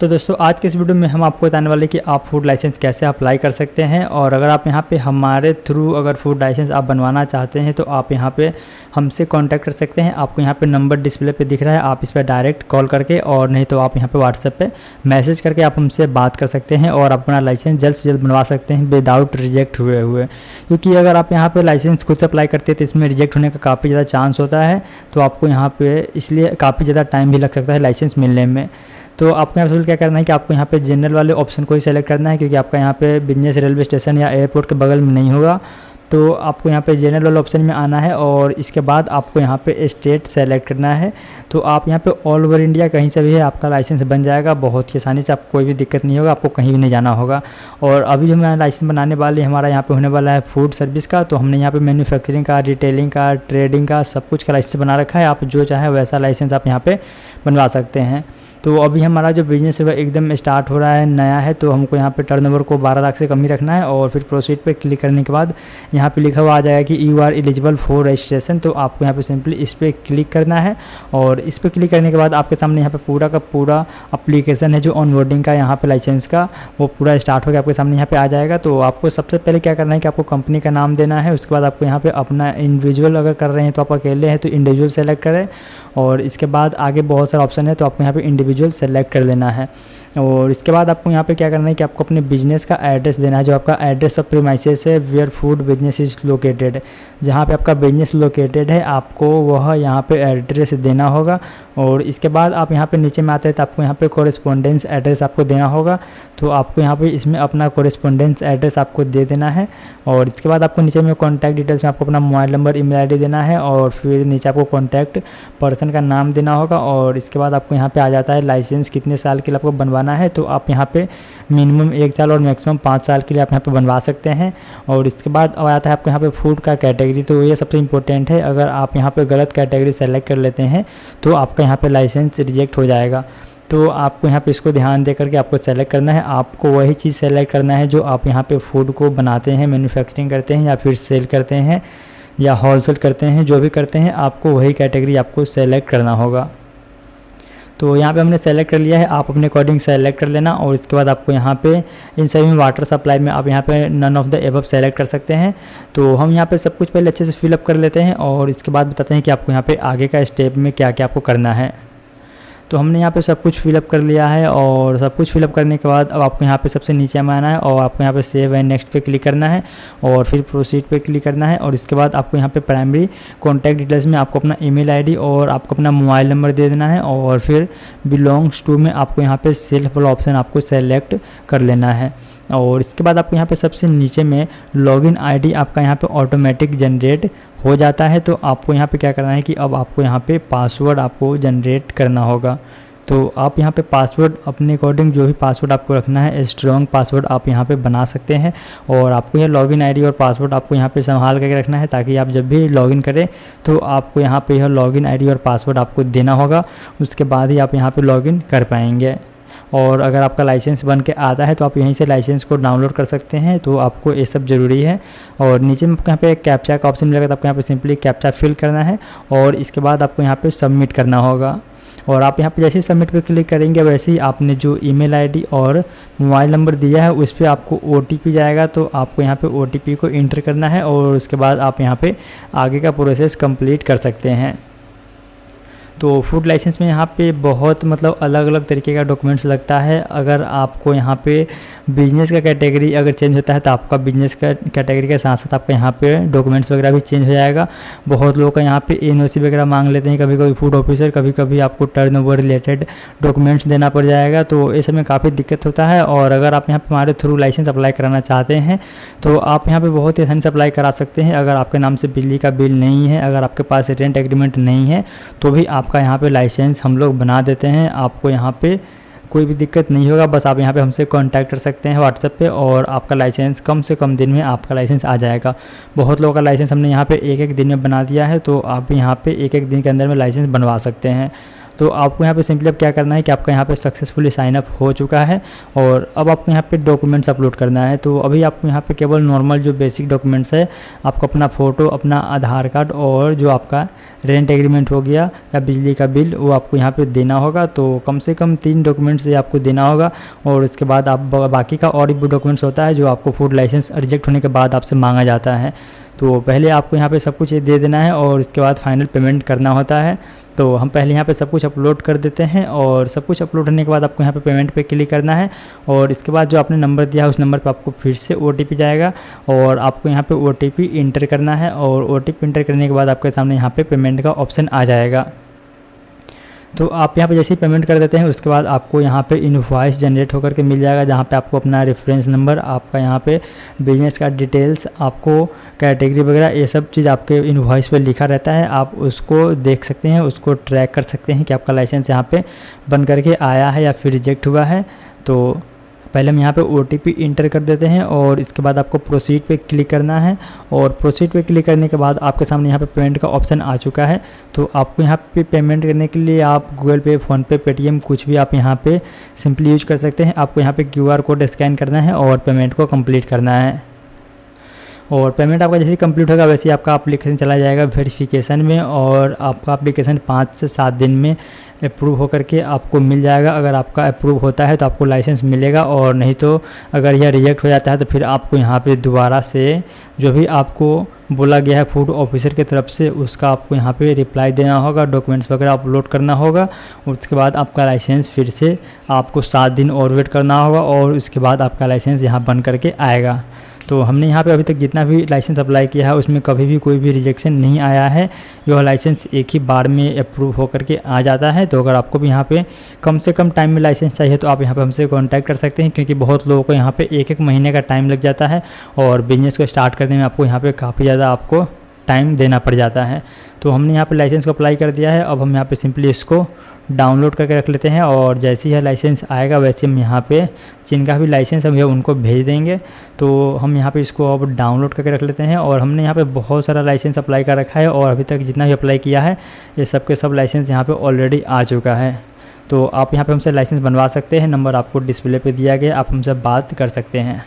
तो दोस्तों आज के इस वीडियो में हम आपको बताने वाले कि आप फूड लाइसेंस कैसे अप्लाई कर सकते हैं। और अगर आप यहाँ पे हमारे थ्रू अगर फूड लाइसेंस आप बनवाना चाहते हैं तो आप यहाँ पे हमसे कांटेक्ट कर सकते हैं। आपको यहाँ पे नंबर डिस्प्ले पे दिख रहा है, आप इस पर डायरेक्ट कॉल करके और नहीं तो आप यहाँ पे व्हाट्सएप पे मैसेज करके आप हमसे बात कर सकते हैं और अपना लाइसेंस जल्द से जल्द बनवा सकते हैं विदाउट रिजेक्ट हुए। क्योंकि अगर आप यहाँ पर लाइसेंस खुद से अप्लाई करते हैं तो इसमें रिजेक्ट होने का काफ़ी ज़्यादा चांस होता है, तो आपको यहाँ पर इसलिए काफ़ी ज़्यादा टाइम भी लग सकता है लाइसेंस मिलने में। तो आपको यहाँ पर क्या करना है कि आपको यहाँ पे जनरल वाले ऑप्शन को ही सेलेक्ट करना है, क्योंकि आपका यहाँ पे बिजनेस रेलवे स्टेशन या एयरपोर्ट के बगल में नहीं होगा। तो आपको यहाँ पे जनरल वाले ऑप्शन में आना है और इसके बाद आपको यहाँ पे स्टेट सेलेक्ट करना है। तो आप यहाँ पे ऑल ओवर इंडिया कहीं से भी है आपका लाइसेंस बन जाएगा बहुत ही आसानी से, आपको कोई भी दिक्कत नहीं होगा, आपको कहीं भी नहीं जाना होगा। और अभी जो हम लाइसेंस बनाने वाले हमारा यहाँ पे होने वाला है फूड सर्विस का, तो हमने यहाँ पे मैन्युफैक्चरिंग का, रिटेलिंग का, ट्रेडिंग का सब कुछ का लाइसेंस बना रखा है। आप जो चाहे वैसा लाइसेंस आप यहाँ पे बनवा सकते हैं। तो अभी हमारा जो बिज़नेस है वह एकदम स्टार्ट हो रहा है, नया है, तो हमको यहाँ पे टर्नओवर को 12 लाख से कम ही रखना है। और फिर प्रोसीड पे क्लिक करने के बाद यहाँ पे लिखा हुआ आ जाएगा कि you are eligible for registration. तो आपको यहाँ पे सिंपली इस पर क्लिक करना है और इस पर क्लिक करने के बाद आपके सामने यहाँ पे पूरा का पूरा एप्लीकेशन है जो ऑनबोर्डिंग का यहाँ पे लाइसेंस का वो पूरा स्टार्ट होकर आपके सामने यहाँ पे आ जाएगा। तो आपको सबसे पहले क्या करना है कि आपको कंपनी का नाम देना है। उसके बाद आपको यहाँ पे अपना इंडिविजुअल अगर कर रहे हैं तो आप अकेले हैं तो इंडिविजुअल सेलेक्ट करें, और इसके बाद आगे बहुत सारा ऑप्शन है तो आपको यहाँ पे इंडिविजुअल सेलेक्ट कर लेना है। और इसके बाद आपको यहाँ पे क्या करना है कि आपको अपने बिजनेस का एड्रेस देना है, जो आपका एड्रेस ऑफ प्रीमाइसेस है where food business is located. जहाँ पे आपका बिजनेस लोकेटेड है आपको वह यहाँ पे एड्रेस देना होगा। और इसके बाद आप यहाँ पे नीचे में आते हैं तो आपको यहाँ पे कोरेस्पोंडेंस एड्रेस आपको देना होगा। तो आपको यहाँ पे इसमें अपना कोरेस्पोंडेंस एड्रेस आपको दे देना है। और इसके बाद आपको नीचे में कॉन्टैक्ट डिटेल्स में आपको अपना मोबाइल नंबर, ईमेल आईडी देना है और फिर नीचे आपको कॉन्टैक्ट पर्सन का नाम देना होगा। और इसके बाद आपको यहाँ पे आ जाता है लाइसेंस कितने साल के लिए आपको बनवाना है। तो आप यहाँ पे मिनिमम 1 साल और मैक्सिमम 5 साल के लिए आप यहाँ पे बनवा सकते हैं। और इसके बाद अब आता है आपको यहाँ पे फूड का कैटेगरी, तो ये सबसे इंपॉर्टेंट है। अगर आप यहाँ पे गलत कैटेगरी सेलेक्ट कर लेते हैं तो आपका यहाँ पे लाइसेंस रिजेक्ट हो जाएगा। तो आपको यहाँ पे इसको ध्यान दे करके आपको सेलेक्ट करना है। आपको वही चीज़ सेलेक्ट करना है जो आप यहाँ पे फूड को बनाते हैं, मैन्युफैक्चरिंग करते हैं या फिर सेल करते हैं या होलसेल करते हैं, जो भी करते हैं आपको वही कैटेगरी आपको सेलेक्ट करना होगा। तो यहाँ पे हमने सेलेक्ट कर लिया है, आप अपने अकॉर्डिंग सेलेक्ट कर लेना। और इसके बाद आपको यहाँ पे इन सभी में वाटर सप्लाई में आप यहाँ पे none of the above select कर सकते हैं। तो हम यहाँ पे सब कुछ पहले अच्छे से फिलअप कर लेते हैं और इसके बाद बताते हैं कि आपको यहाँ पे आगे का स्टेप में क्या क्या आपको करना है। तो हमने यहाँ पे सब कुछ फिलअप कर लिया है और सब कुछ फिलअप करने के बाद अब आपको यहाँ पे सबसे नीचे में आना है और आपको यहाँ पे सेव एंड नेक्स्ट पे क्लिक करना है और फिर प्रोसीड पे क्लिक करना है। और इसके बाद आपको यहाँ पे प्राइमरी कॉन्टैक्ट डिटेल्स में आपको अपना ईमेल आईडी और आपको अपना मोबाइल नंबर दे देना है। और फिर बिलोंग्स टू में आपको यहाँ पे सेल्फ वाला ऑप्शन आपको सेलेक्ट कर लेना है। और इसके बाद आपको यहाँ पे सबसे नीचे में लॉगिन आईडी आपका यहाँ पे ऑटोमेटिक जनरेट हो जाता है। तो आपको यहाँ पे क्या करना है कि अब आपको यहाँ पे पासवर्ड आपको जनरेट करना होगा। तो आप यहाँ पे पासवर्ड अपने अकॉर्डिंग जो भी पासवर्ड आपको रखना है स्ट्रॉन्ग पासवर्ड आप यहाँ पे बना सकते हैं। और आपको यह लॉगिन आईडी और पासवर्ड आपको यहाँ पे संभाल करके रखना है, ताकि आप जब भी लॉगिन करें तो आपको यहाँ पे यह लॉगिन आईडी और पासवर्ड आपको देना होगा। उसके बाद ही आप यहाँ पे लॉगिन कर पाएंगे। और अगर आपका लाइसेंस बन के आता है तो आप यहीं से लाइसेंस को डाउनलोड कर सकते हैं। तो आपको ये सब ज़रूरी है। और नीचे में आपको यहाँ पे कैप्चा का ऑप्शन मिलेगा, तो आपको यहाँ पे सिंपली कैप्चा फिल करना है और इसके बाद आपको यहाँ पे सबमिट करना होगा। और आप यहाँ पे जैसे ही सबमिट पे क्लिक करेंगे वैसे ही आपने जो ईमेल आईडी और मोबाइल नंबर दिया है उस पर आपको ओटीपी जाएगा। तो आपको यहाँ पे ओटीपी को इंटर करना है और उसके बाद आप यहाँ पे आगे का प्रोसेस कंप्लीट कर सकते हैं। तो फूड लाइसेंस में यहाँ पे बहुत मतलब अलग अलग तरीके का डॉक्यूमेंट्स लगता है। अगर आपको यहाँ पे बिजनेस का कैटेगरी अगर चेंज होता है तो आपका बिजनेस का कैटेगरी के साथ साथ आपका यहाँ पे डॉक्यूमेंट्स वगैरह भी चेंज हो जाएगा। बहुत लोगों का यहाँ पे एनओसी वगैरह मांग लेते हैं, कभी कभी फूड ऑफिसर, कभी कभी आपको टर्नओवर रिलेटेड डॉक्यूमेंट्स देना पड़ जाएगा। तो इस समय काफ़ी दिक्कत होता है। और अगर आप यहाँ पे हमारे थ्रू लाइसेंस अप्लाई कराना चाहते हैं तो आप यहाँ पर बहुत ही आसानी से अप्लाई करा सकते हैं। अगर आपके नाम से बिजली का बिल नहीं है, अगर आपके पास रेंट एग्रीमेंट नहीं है, तो भी आपका यहाँ पे लाइसेंस हम लोग बना देते हैं। आपको यहाँ पे कोई भी दिक्कत नहीं होगा, बस आप यहाँ पे हमसे कांटेक्ट कर सकते हैं व्हाट्सएप पे और आपका लाइसेंस कम से कम दिन में आपका लाइसेंस आ जाएगा। बहुत लोगों का लाइसेंस हमने यहाँ पे एक दिन में बना दिया है, तो आप यहाँ पे एक दिन के अंदर में लाइसेंस बनवा सकते हैं। तो आपको यहाँ पे सिंपली अब क्या करना है कि आपका यहाँ पे सक्सेसफुली साइन अप हो चुका है और अब आपको यहाँ पे डॉक्यूमेंट्स अपलोड करना है। तो अभी आपको यहाँ पे केवल नॉर्मल जो बेसिक डॉक्यूमेंट्स है, आपको अपना फ़ोटो, अपना आधार कार्ड और जो आपका रेंट एग्रीमेंट हो गया या बिजली का बिल, वो आपको यहाँ पे देना होगा। तो कम से कम 3 डॉक्यूमेंट्स ये आपको देना होगा और इसके बाद आप बाकी का और भी डॉक्यूमेंट्स होता है जो आपको फूड लाइसेंस रिजेक्ट होने के बाद आपसे मांगा जाता है। तो पहले आपको यहाँ पे सब कुछ ये दे देना है और इसके बाद फाइनल पेमेंट करना होता है। तो हम पहले यहाँ पे सब कुछ अपलोड कर देते हैं और सब कुछ अपलोड होने के बाद आपको यहाँ पे पेमेंट पे क्लिक करना है और इसके बाद जो आपने नंबर दिया है उस नंबर पे आपको फिर से OTP जाएगा और आपको यहाँ पे OTP इंटर करना है और OTP इंटर करने के बाद आपके सामने यहाँ पे पेमेंट का ऑप्शन आ जाएगा। तो आप यहाँ पे जैसे ही पेमेंट कर देते हैं उसके बाद आपको यहाँ पे इनवॉइस जनरेट होकर के मिल जाएगा, जहाँ पे आपको अपना रेफरेंस नंबर, आपका यहाँ पे बिजनेस का डिटेल्स, आपको कैटेगरी वगैरह ये सब चीज़ आपके इनवॉइस पे लिखा रहता है। आप उसको देख सकते हैं, उसको ट्रैक कर सकते हैं कि आपका लाइसेंस यहाँ पे बन करके आया है या फिर रिजेक्ट हुआ है। तो पहले हम यहाँ पे OTP इंटर कर देते हैं और इसके बाद आपको प्रोसीड पे क्लिक करना है और प्रोसीड पे क्लिक करने के बाद आपके सामने यहाँ पे पेमेंट का ऑप्शन आ चुका है। तो आपको यहाँ पे पेमेंट करने के लिए आप गूगल पे, फ़ोनपे, पेटीएम कुछ भी आप यहाँ पे सिंपली यूज कर सकते हैं। आपको यहाँ पे QR कोड स्कैन करना है और पेमेंट को कंप्लीट करना है और पेमेंट आपका जैसे ही कंप्लीट होगा वैसे ही आपका एप्लीकेशन चला जाएगा वेरिफिकेशन में और आपका एप्लीकेशन 5 से 7 दिन में अप्रूव होकर के आपको मिल जाएगा। अगर आपका अप्रूव होता है तो आपको लाइसेंस मिलेगा और नहीं तो अगर यह रिजेक्ट हो जाता है तो फिर आपको यहाँ पे दोबारा से जो भी आपको बोला गया है फूड ऑफिसर की तरफ से उसका आपको यहाँ पे रिप्लाई देना होगा, डॉक्यूमेंट्स वगैरह अपलोड करना होगा। उसके बाद आपका लाइसेंस फिर से आपको 7 दिन और वेट करना होगा और उसके बाद आपका लाइसेंस यहाँ बन करके आएगा। तो हमने यहाँ पे अभी तक जितना भी लाइसेंस अप्लाई किया है उसमें कभी भी कोई भी रिजेक्शन नहीं आया है। यह लाइसेंस एक ही बार में अप्रूव होकर के आ जाता है। तो अगर आपको भी यहाँ पे कम से कम टाइम में लाइसेंस चाहिए तो आप यहाँ पे हमसे कांटेक्ट कर सकते हैं, क्योंकि बहुत लोगों को यहाँ पे 1-1 महीने का टाइम लग जाता है और बिज़नेस को स्टार्ट करने में आपको यहाँ पे काफ़ी ज़्यादा आपको टाइम देना पड़ जाता है। तो हमने यहाँ पे लाइसेंस को अप्लाई कर दिया है। अब हम यहाँ पे सिंपली इसको डाउनलोड करके रख लेते हैं और जैसे ही लाइसेंस आएगा वैसे हम यहाँ पे जिनका भी लाइसेंस है उनको भेज देंगे। तो हम यहाँ पे इसको अब डाउनलोड करके रख लेते हैं और हमने यहाँ पे बहुत सारा लाइसेंस अप्लाई कर रखा है और अभी तक जितना भी अप्लाई किया है ये सब के सब लाइसेंस यहाँ पे ऑलरेडी आ चुका है। तो आप यहाँ पे हमसे लाइसेंस बनवा सकते हैं, नंबर आपको डिस्प्ले पे दिया गया, आप हमसे बात कर सकते हैं।